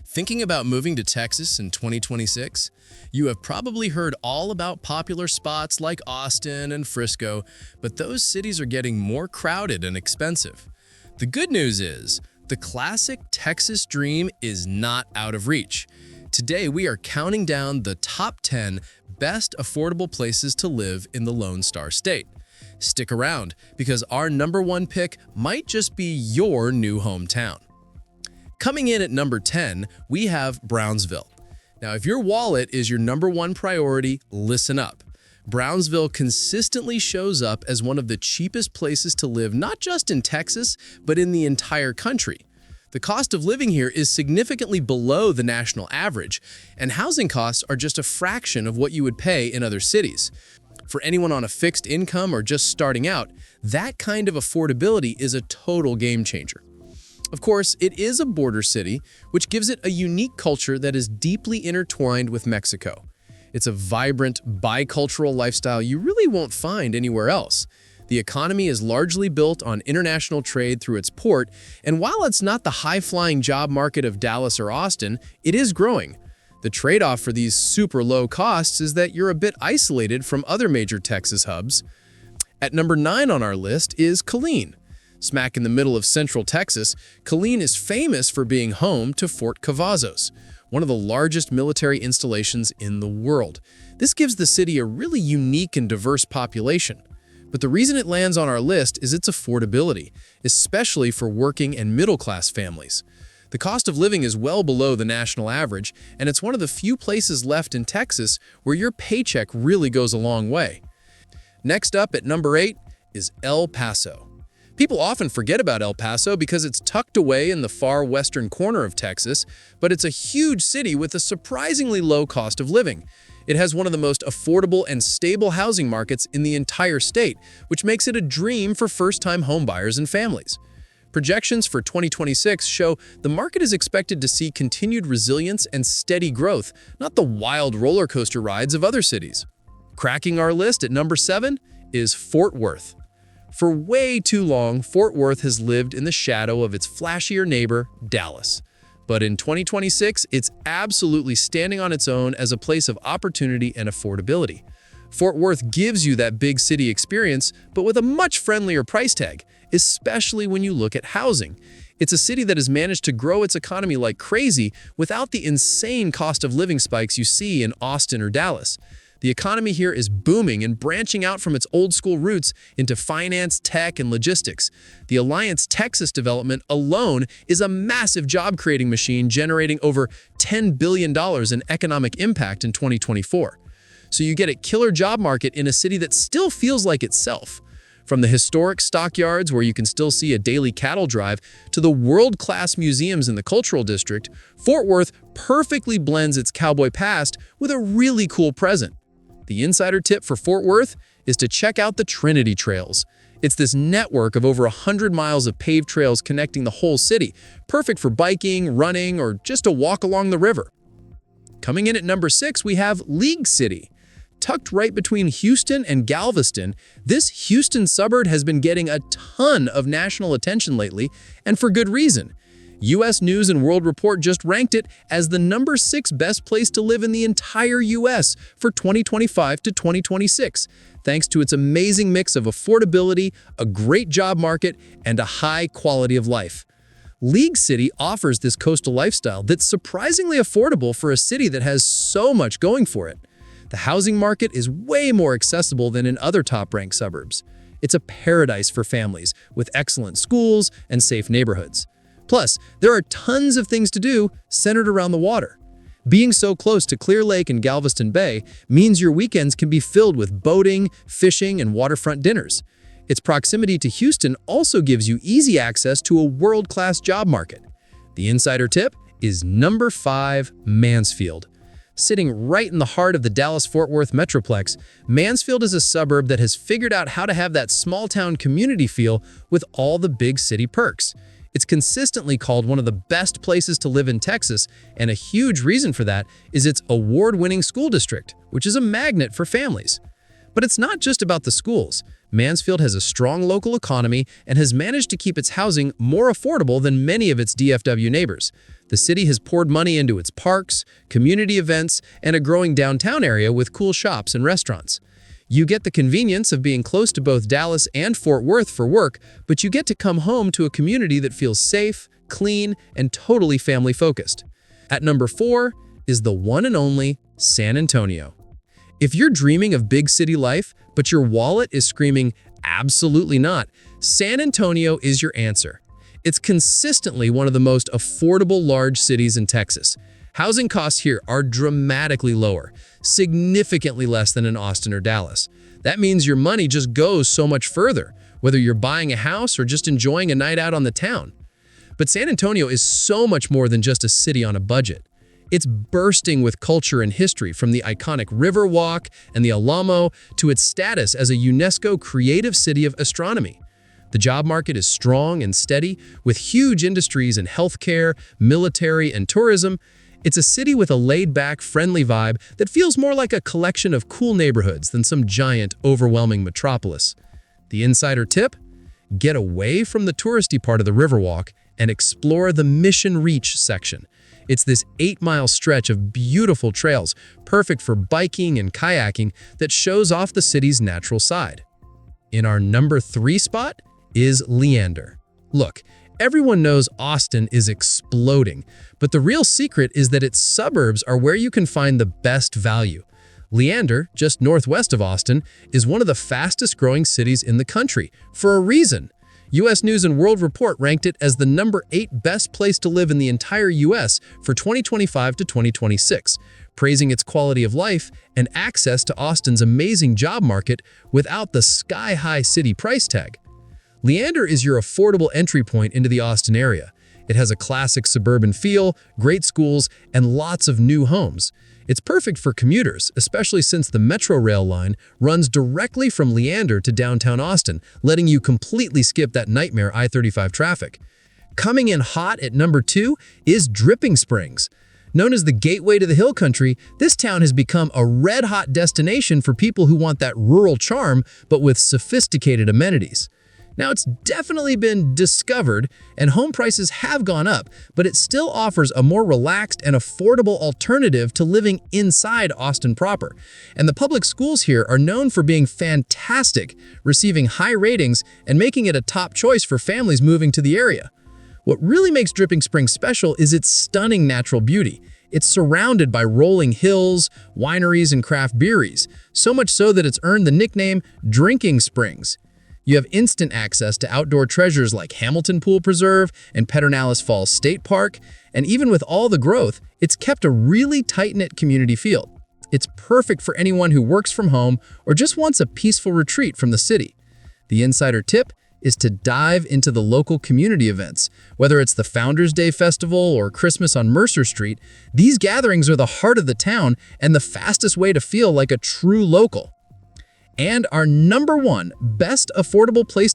Thinking about moving to Texas in 2026? You have probably heard all about popular spots like Austin and Frisco, but those cities are getting more crowded and expensive. The good news is, the classic Texas dream is not out of reach. Today, we are counting down the top 10 best affordable places to live in the Lone Star State. Stick around, because our number one pick might just be your new hometown. Coming in at number 10, we have Brownsville. Now, if your wallet is your number one priority, listen up. Brownsville consistently shows up as one of the cheapest places to live, not just in Texas, but in the entire country. The cost of living here is significantly below the national average, and housing costs are just a fraction of what you would pay in other cities. For anyone on a fixed income or just starting out, that kind of affordability is a total game changer. Of course, it is a border city, which gives it a unique culture that is deeply intertwined with Mexico. It's a vibrant, bicultural lifestyle you really won't find anywhere else. The economy is largely built on international trade through its port, and while it's not the high-flying job market of Dallas or Austin, it is growing. The trade-off for these super low costs is that you're a bit isolated from other major Texas hubs. At number 9 on our list is Killeen. Smack in the middle of central Texas, Killeen is famous for being home to Fort Cavazos, one of the largest military installations in the world. This gives the city a really unique and diverse population. But the reason it lands on our list is its affordability, especially for working and middle-class families. The cost of living is well below the national average, and it's one of the few places left in Texas where your paycheck really goes a long way. Next up at number 8 is El Paso. People often forget about El Paso because it's tucked away in the far western corner of Texas, but it's a huge city with a surprisingly low cost of living. It has one of the most affordable and stable housing markets in the entire state, which makes it a dream for first-time homebuyers and families. Projections for 2026 show the market is expected to see continued resilience and steady growth, not the wild roller coaster rides of other cities. Cracking our list at number 7 is Fort Worth. For way too long, Fort Worth has lived in the shadow of its flashier neighbor, Dallas. But in 2026, it's absolutely standing on its own as a place of opportunity and affordability. Fort Worth gives you that big city experience, but with a much friendlier price tag, especially when you look at housing. It's a city that has managed to grow its economy like crazy without the insane cost of living spikes you see in Austin or Dallas. The economy here is booming and branching out from its old-school roots into finance, tech, and logistics. The Alliance Texas development alone is a massive job-creating machine generating over $10 billion in economic impact in 2024. So you get a killer job market in a city that still feels like itself. From the historic stockyards where you can still see a daily cattle drive to the world-class museums in the cultural district, Fort Worth perfectly blends its cowboy past with a really cool present. The insider tip for Fort Worth is to check out the Trinity Trails. It's this network of over 100 miles of paved trails connecting the whole city, perfect for biking, running, or just a walk along the river. Coming in at number 6, we have League City. Tucked right between Houston and Galveston, this Houston suburb has been getting a ton of national attention lately, and for good reason. U.S. News & World Report just ranked it as the number 6 best place to live in the entire U.S. for 2025 to 2026, thanks to its amazing mix of affordability, a great job market, and a high quality of life. League City offers this coastal lifestyle that's surprisingly affordable for a city that has so much going for it. The housing market is way more accessible than in other top-ranked suburbs. It's a paradise for families with excellent schools and safe neighborhoods. Plus, there are tons of things to do centered around the water. Being so close to Clear Lake and Galveston Bay means your weekends can be filled with boating, fishing, and waterfront dinners. Its proximity to Houston also gives you easy access to a world-class job market. The insider tip is number 5, Mansfield. Sitting right in the heart of the Dallas-Fort Worth Metroplex, Mansfield is a suburb that has figured out how to have that small-town community feel with all the big city perks. It's consistently called one of the best places to live in Texas, and a huge reason for that is its award-winning school district, which is a magnet for families. But it's not just about the schools. Mansfield has a strong local economy and has managed to keep its housing more affordable than many of its DFW neighbors. The city has poured money into its parks, community events, and a growing downtown area with cool shops and restaurants. You get the convenience of being close to both Dallas and Fort Worth for work, but you get to come home to a community that feels safe, clean, and totally family-focused. At number 4 is the one and only San Antonio. If you're dreaming of big city life, but your wallet is screaming, absolutely not, San Antonio is your answer. It's consistently one of the most affordable large cities in Texas. Housing costs here are dramatically lower, significantly less than in Austin or Dallas. That means your money just goes so much further, whether you're buying a house or just enjoying a night out on the town. But San Antonio is so much more than just a city on a budget. It's bursting with culture and history, from the iconic Riverwalk and the Alamo to its status as a UNESCO Creative City of Astronomy. The job market is strong and steady, with huge industries in healthcare, military, and tourism. It's a city with a laid-back, friendly vibe that feels more like a collection of cool neighborhoods than some giant, overwhelming metropolis. The insider tip? Get away from the touristy part of the Riverwalk and explore the Mission Reach section. It's this 8-mile stretch of beautiful trails, perfect for biking and kayaking, that shows off the city's natural side. In our number 3 spot is Leander. Look, everyone knows Austin is exploding, but the real secret is that its suburbs are where you can find the best value. Leander, just northwest of Austin, is one of the fastest growing cities in the country, for a reason. U.S. News & World Report ranked it as the number 8 best place to live in the entire U.S. for 2025 to 2026, praising its quality of life and access to Austin's amazing job market without the sky-high city price tag. Leander is your affordable entry point into the Austin area. It has a classic suburban feel, great schools, and lots of new homes. It's perfect for commuters, especially since the Metro Rail line runs directly from Leander to downtown Austin, letting you completely skip that nightmare I-35 traffic. Coming in hot at number 2 is Dripping Springs. Known as the gateway to the hill country, this town has become a red-hot destination for people who want that rural charm, but with sophisticated amenities. Now, it's definitely been discovered, and home prices have gone up, but it still offers a more relaxed and affordable alternative to living inside Austin proper. And the public schools here are known for being fantastic, receiving high ratings and making it a top choice for families moving to the area. What really makes Dripping Springs special is its stunning natural beauty. It's surrounded by rolling hills, wineries, and craft breweries, so much so that it's earned the nickname Drinking Springs. You have instant access to outdoor treasures like Hamilton Pool Preserve and Pedernales Falls State Park, and even with all the growth, it's kept a really tight-knit community feel. It's perfect for anyone who works from home or just wants a peaceful retreat from the city. The insider tip is to dive into the local community events. Whether it's the Founders Day Festival or Christmas on Mercer Street, these gatherings are the heart of the town and the fastest way to feel like a true local. And our number 1 best affordable place